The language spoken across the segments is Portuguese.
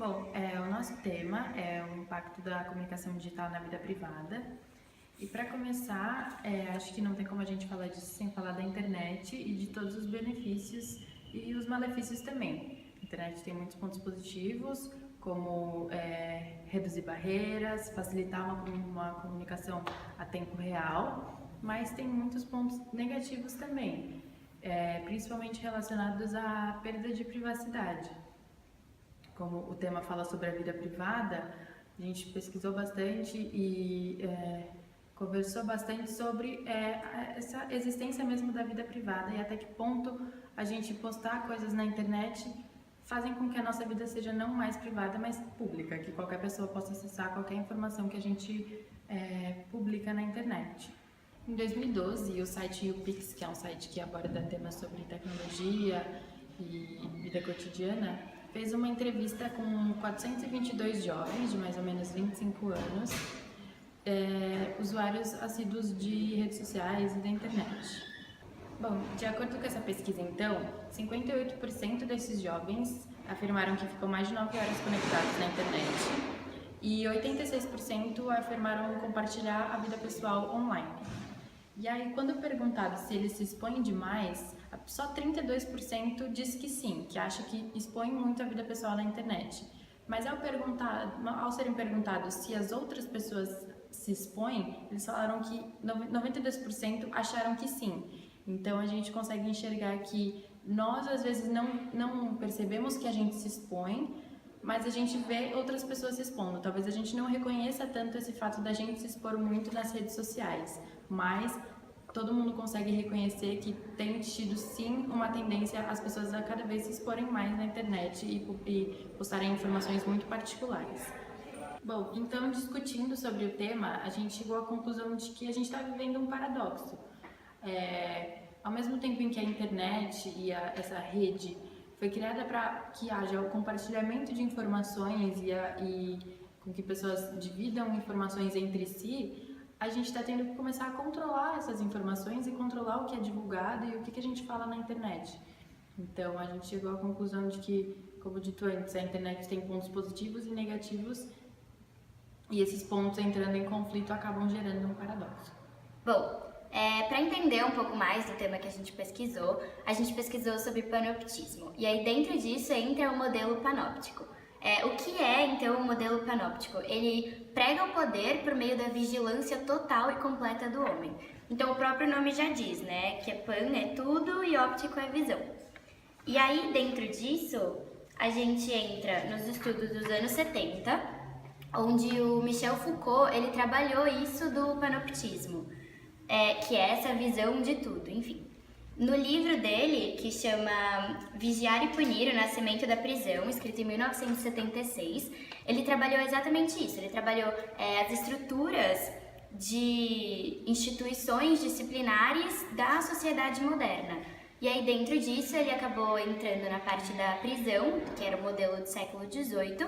Bom, o nosso tema é o impacto da comunicação digital na vida privada. E para começar, acho que não tem como a gente falar disso sem falar da internet e de todos os benefícios e os malefícios também. A internet tem muitos pontos positivos, como reduzir barreiras, facilitar uma comunicação a tempo real, mas tem muitos pontos negativos também, principalmente relacionados à perda de privacidade. Como o tema fala sobre a vida privada, a gente pesquisou bastante e conversou bastante sobre essa existência mesmo da vida privada e até que ponto a gente postar coisas na internet fazem com que a nossa vida seja não mais privada, mas pública, que qualquer pessoa possa acessar qualquer informação que a gente publica na internet. Em 2012, o site YouPix, que é um site que aborda temas sobre tecnologia e vida cotidiana, fez uma entrevista com 422 jovens de mais ou menos 25 anos, usuários assíduos de redes sociais e da internet. Bom, de acordo com essa pesquisa então, 58% desses jovens afirmaram que ficam mais de 9 horas conectados na internet e 86% afirmaram compartilhar a vida pessoal online. E aí, quando perguntado se eles se expõem demais, só 32% diz que sim, que acha que expõe muito a vida pessoal na internet. Mas ao serem perguntados se as outras pessoas se expõem, eles falaram que 92% acharam que sim. Então a gente consegue enxergar que nós às vezes não percebemos que a gente se expõe, mas a gente vê outras pessoas se expondo. Talvez a gente não reconheça tanto esse fato da gente se expor muito nas redes sociais, mas todo mundo consegue reconhecer que tem tido sim uma tendência as pessoas a cada vez se exporem mais na internet e postarem informações muito particulares. Bom, então discutindo sobre o tema, a gente chegou à conclusão de que a gente está vivendo um paradoxo. Ao mesmo tempo em que a internet e essa rede foi criada para que haja o compartilhamento de informações e com que pessoas dividam informações entre si, a gente está tendo que começar a controlar essas informações e controlar o que é divulgado e o que a gente fala na internet. Então, a gente chegou à conclusão de que, como dito antes, a internet tem pontos positivos e negativos e esses pontos entrando em conflito acabam gerando um paradoxo. Bom, para entender um pouco mais do tema que a gente pesquisou sobre panoptismo. E aí dentro disso entra o modelo panóptico. O que é, então, o modelo panóptico? Ele prega o poder por meio da vigilância total e completa do homem. Então, o próprio nome já diz, né, que pan é tudo e óptico é visão. E aí, dentro disso, a gente entra nos estudos dos anos 70, onde o Michel Foucault, ele trabalhou isso do panoptismo, que é essa visão de tudo, enfim. No livro dele, que chama Vigiar e Punir, o Nascimento da Prisão, escrito em 1976, ele trabalhou exatamente isso. Ele trabalhou as estruturas de instituições disciplinares da sociedade moderna. E aí, dentro disso, ele acabou entrando na parte da prisão, que era o modelo do século XVIII,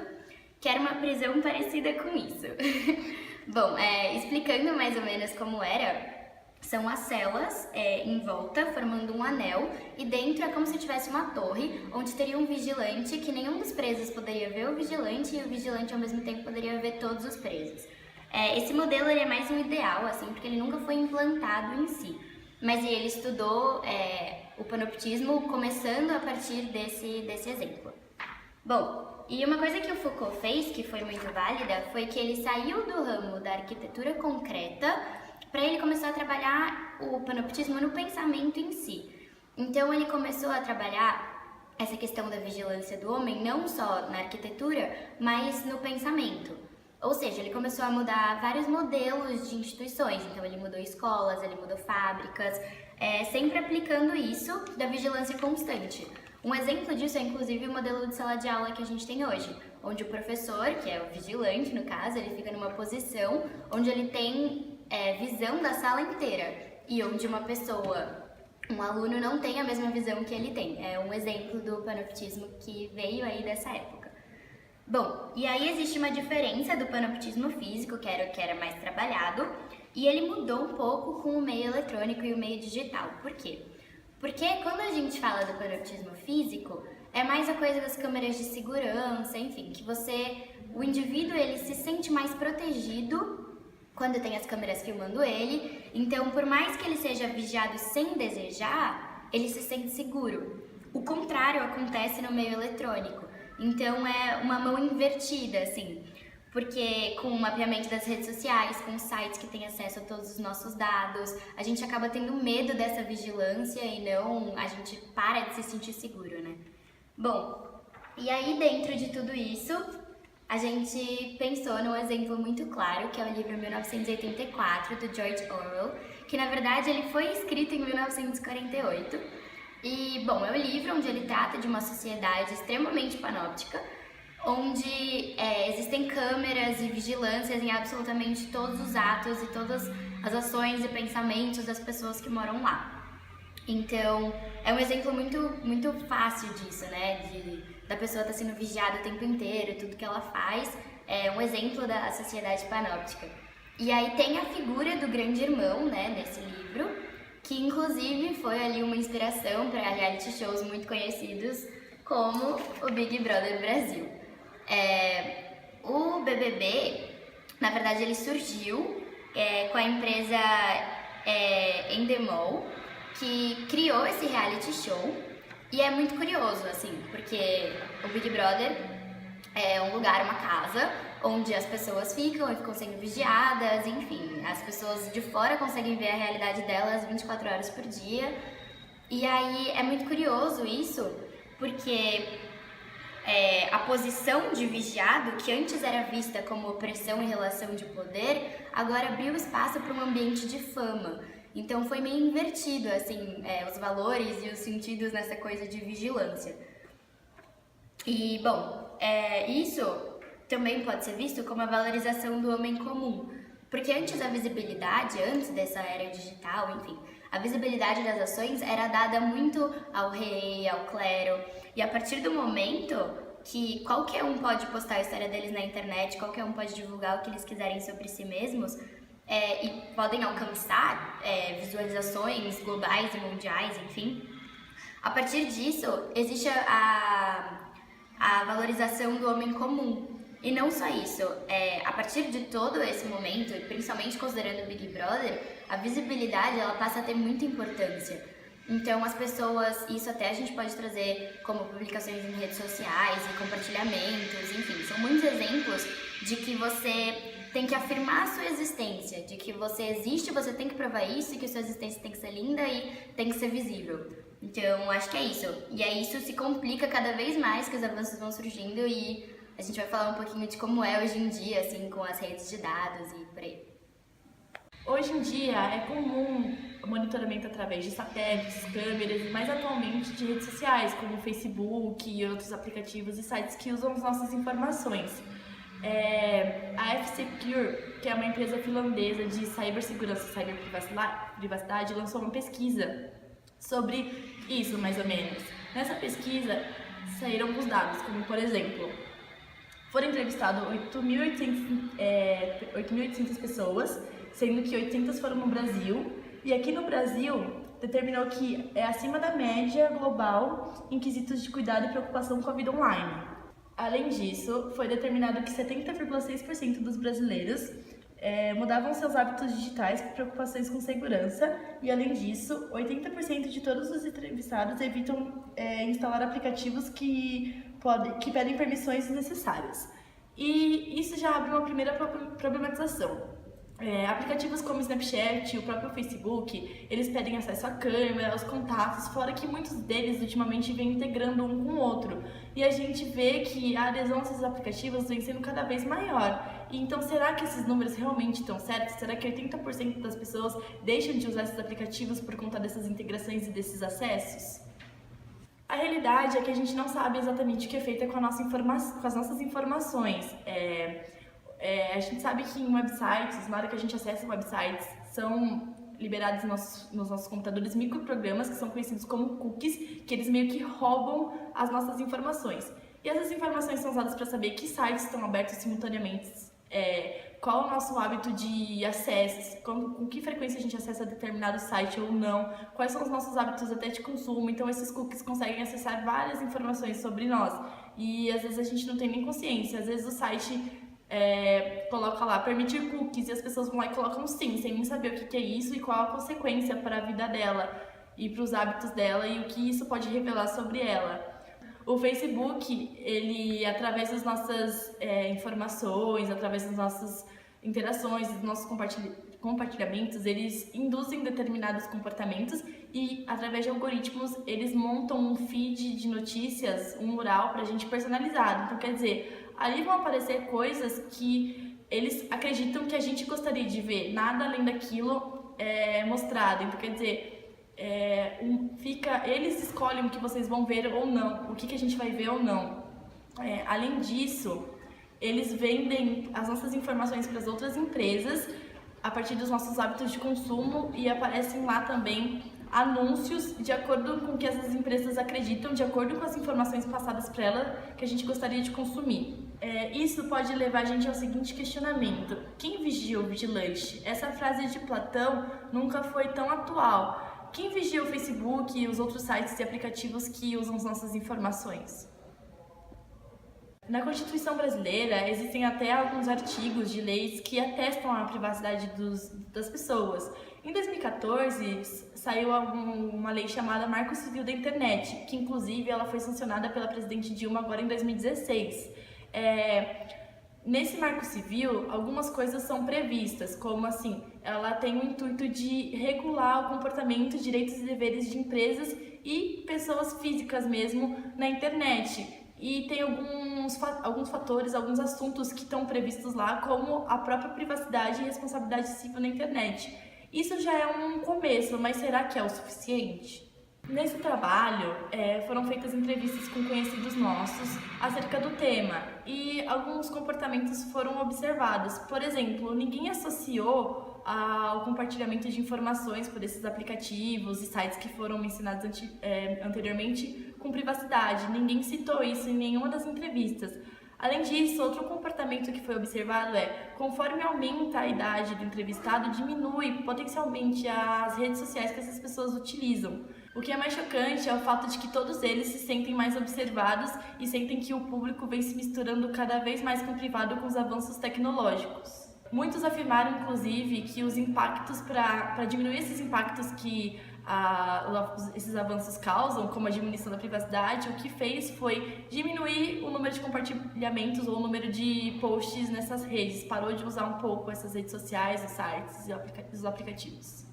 que era uma prisão parecida com isso. Bom, explicando mais ou menos como era, são as celas em volta, formando um anel, e dentro é como se tivesse uma torre, onde teria um vigilante, que nenhum dos presos poderia ver o vigilante, e o vigilante ao mesmo tempo poderia ver todos os presos. Esse modelo ele é mais um ideal, assim, porque ele nunca foi implantado em si, mas ele estudou o panoptismo começando a partir desse exemplo. Bom, e uma coisa que o Foucault fez, que foi muito válida, foi que ele saiu do ramo da arquitetura concreta para ele começar a trabalhar o panoptismo no pensamento em si. Então ele começou a trabalhar essa questão da vigilância do homem não só na arquitetura, mas no pensamento. Ou seja, ele começou a mudar vários modelos de instituições. Então ele mudou escolas, ele mudou fábricas, sempre aplicando isso da vigilância constante. Um exemplo disso é inclusive o modelo de sala de aula que a gente tem hoje, onde o professor, que é o vigilante no caso, ele fica numa posição onde ele tem visão da sala inteira e onde um aluno não tem a mesma visão que ele tem. É um exemplo do panoptismo que veio aí dessa época. Bom, e aí existe uma diferença do panoptismo físico, que era o que era mais trabalhado, e ele mudou um pouco com o meio eletrônico e o meio digital. Por quê? Porque quando a gente fala do panoptismo físico, é mais a coisa das câmeras de segurança, enfim, que o indivíduo ele se sente mais protegido quando tem as câmeras filmando ele, então por mais que ele seja vigiado sem desejar, ele se sente seguro. O contrário acontece no meio eletrônico, então é uma mão invertida, assim, porque com o mapeamento das redes sociais, com sites que têm acesso a todos os nossos dados, a gente acaba tendo medo dessa vigilância e não, a gente para de se sentir seguro, né? Bom, e aí dentro de tudo isso, a gente pensou num exemplo muito claro, que é o livro 1984, do George Orwell, que na verdade ele foi escrito em 1948. E, bom, é um livro onde ele trata de uma sociedade extremamente panóptica, onde existem câmeras e vigilâncias em absolutamente todos os atos e todas as ações e pensamentos das pessoas que moram lá. Então, é um exemplo muito fácil disso, né? Da pessoa estar sendo vigiada o tempo inteiro, tudo que ela faz. É um exemplo da sociedade panóptica. E aí tem a figura do grande irmão, né, nesse livro, que inclusive foi ali uma inspiração para reality shows muito conhecidos, como o Big Brother Brasil. O BBB, na verdade, ele surgiu com a empresa Endemol, que criou esse reality show, e é muito curioso, assim, porque o Big Brother é um lugar, uma casa, onde as pessoas ficam e ficam sendo vigiadas, enfim, as pessoas de fora conseguem ver a realidade delas 24 horas por dia, e aí é muito curioso isso, porque a posição de vigiado, que antes era vista como opressão em relação de poder, agora abriu espaço para um ambiente de fama. Então foi meio invertido, assim, os valores e os sentidos nessa coisa de vigilância. E, bom, isso também pode ser visto como a valorização do homem comum. Porque antes a visibilidade, antes dessa era digital, enfim, a visibilidade das ações era dada muito ao rei, ao clero. E a partir do momento que qualquer um pode postar a história deles na internet, qualquer um pode divulgar o que eles quiserem sobre si mesmos, e podem alcançar visualizações globais e mundiais, enfim. A partir disso, existe a valorização do homem comum. E não só isso, a partir de todo esse momento, principalmente considerando o Big Brother, a visibilidade ela passa a ter muita importância. Então as pessoas, isso até a gente pode trazer como publicações em redes sociais e compartilhamentos, enfim, são muitos exemplos de que você tem que afirmar a sua existência, de que você existe, você tem que provar isso, e que a sua existência tem que ser linda e tem que ser visível. Então, acho que é isso. E aí isso se complica cada vez mais que os avanços vão surgindo e a gente vai falar um pouquinho de como é hoje em dia, assim, com as redes de dados e por aí. Hoje em dia é comum o monitoramento através de satélites, câmeras e mais atualmente de redes sociais, como o Facebook e outros aplicativos e sites que usam as nossas informações. A F-Secure, que é uma empresa finlandesa de cibersegurança e ciberprivacidade, lançou uma pesquisa sobre isso, mais ou menos. Nessa pesquisa saíram alguns dados, como por exemplo, foram entrevistadas 8.800 pessoas, sendo que 800 foram no Brasil, e aqui no Brasil determinou que é acima da média global em quesitos de cuidado e preocupação com a vida online. Além disso, foi determinado que 70,6% dos brasileiros mudavam seus hábitos digitais por preocupações com segurança e, além disso, 80% de todos os entrevistados evitam instalar aplicativos que pedem permissões desnecessárias. E isso já abre uma primeira problematização. Aplicativos como Snapchat e o próprio Facebook, eles pedem acesso à câmera, aos contatos, fora que muitos deles ultimamente vêm integrando um com o outro. E a gente vê que a adesão a esses aplicativos vem sendo cada vez maior. E então, será que esses números realmente estão certos? Será que 80% das pessoas deixam de usar esses aplicativos por conta dessas integrações e desses acessos? A realidade é que a gente não sabe exatamente o que é feito com as nossas informações. A gente sabe que em websites, na hora que a gente acessa websites, são liberados nos nossos computadores microprogramas que são conhecidos como cookies, que eles meio que roubam as nossas informações. E essas informações são usadas para saber que sites estão abertos simultaneamente qual o nosso hábito de acesso, com que frequência a gente acessa determinado site ou não, quais são os nossos hábitos até de consumo. Então esses cookies conseguem acessar várias informações sobre nós e às vezes a gente não tem nem consciência, às vezes o site coloca lá permitir cookies e as pessoas vão lá e colocam sim, sem nem saber o que é isso e qual a consequência para a vida dela e para os hábitos dela e o que isso pode revelar sobre ela. O Facebook, ele, através das nossas informações, através das nossas interações, dos nossos compartilhamentos, eles induzem determinados comportamentos e, através de algoritmos, eles montam um feed de notícias, um mural pra gente personalizado. Então, quer dizer, ali vão aparecer coisas que eles acreditam que a gente gostaria de ver, nada além daquilo mostrado. Então, quer dizer, eles escolhem o que vocês vão ver ou não, o que a gente vai ver ou não. Além disso, eles vendem as nossas informações para as outras empresas a partir dos nossos hábitos de consumo e aparecem lá também anúncios de acordo com o que essas empresas acreditam, de acordo com as informações passadas para ela que a gente gostaria de consumir. Isso pode levar a gente ao seguinte questionamento: quem vigia o vigilante? Essa frase de Platão nunca foi tão atual. Quem vigia o Facebook e os outros sites e aplicativos que usam as nossas informações? Na Constituição brasileira, existem até alguns artigos de leis que atestam a privacidade das pessoas. Em 2014, saiu uma lei chamada Marco Civil da Internet, que inclusive ela foi sancionada pela presidente Dilma agora em 2016. Nesse Marco Civil, algumas coisas são previstas, como assim, ela tem o intuito de regular o comportamento, direitos e deveres de empresas e pessoas físicas mesmo na internet. E tem alguns fatores, alguns assuntos que estão previstos lá, como a própria privacidade e responsabilidade civil na internet. Isso já é um começo, mas será que é o suficiente? Nesse trabalho, foram feitas entrevistas com conhecidos nossos acerca do tema e alguns comportamentos foram observados. Por exemplo, ninguém associou ao compartilhamento de informações por esses aplicativos e sites que foram mencionados anteriormente com privacidade. Ninguém citou isso em nenhuma das entrevistas. Além disso, outro comportamento que foi observado conforme aumenta a idade do entrevistado, diminui potencialmente as redes sociais que essas pessoas utilizam. O que é mais chocante é o fato de que todos eles se sentem mais observados e sentem que o público vem se misturando cada vez mais com o privado com os avanços tecnológicos. Muitos afirmaram, inclusive, que os impactos, para diminuir esses impactos que esses avanços causam, como a diminuição da privacidade, o que fez foi diminuir o número de compartilhamentos ou o número de posts nessas redes, parou de usar um pouco essas redes sociais, os sites e os aplicativos.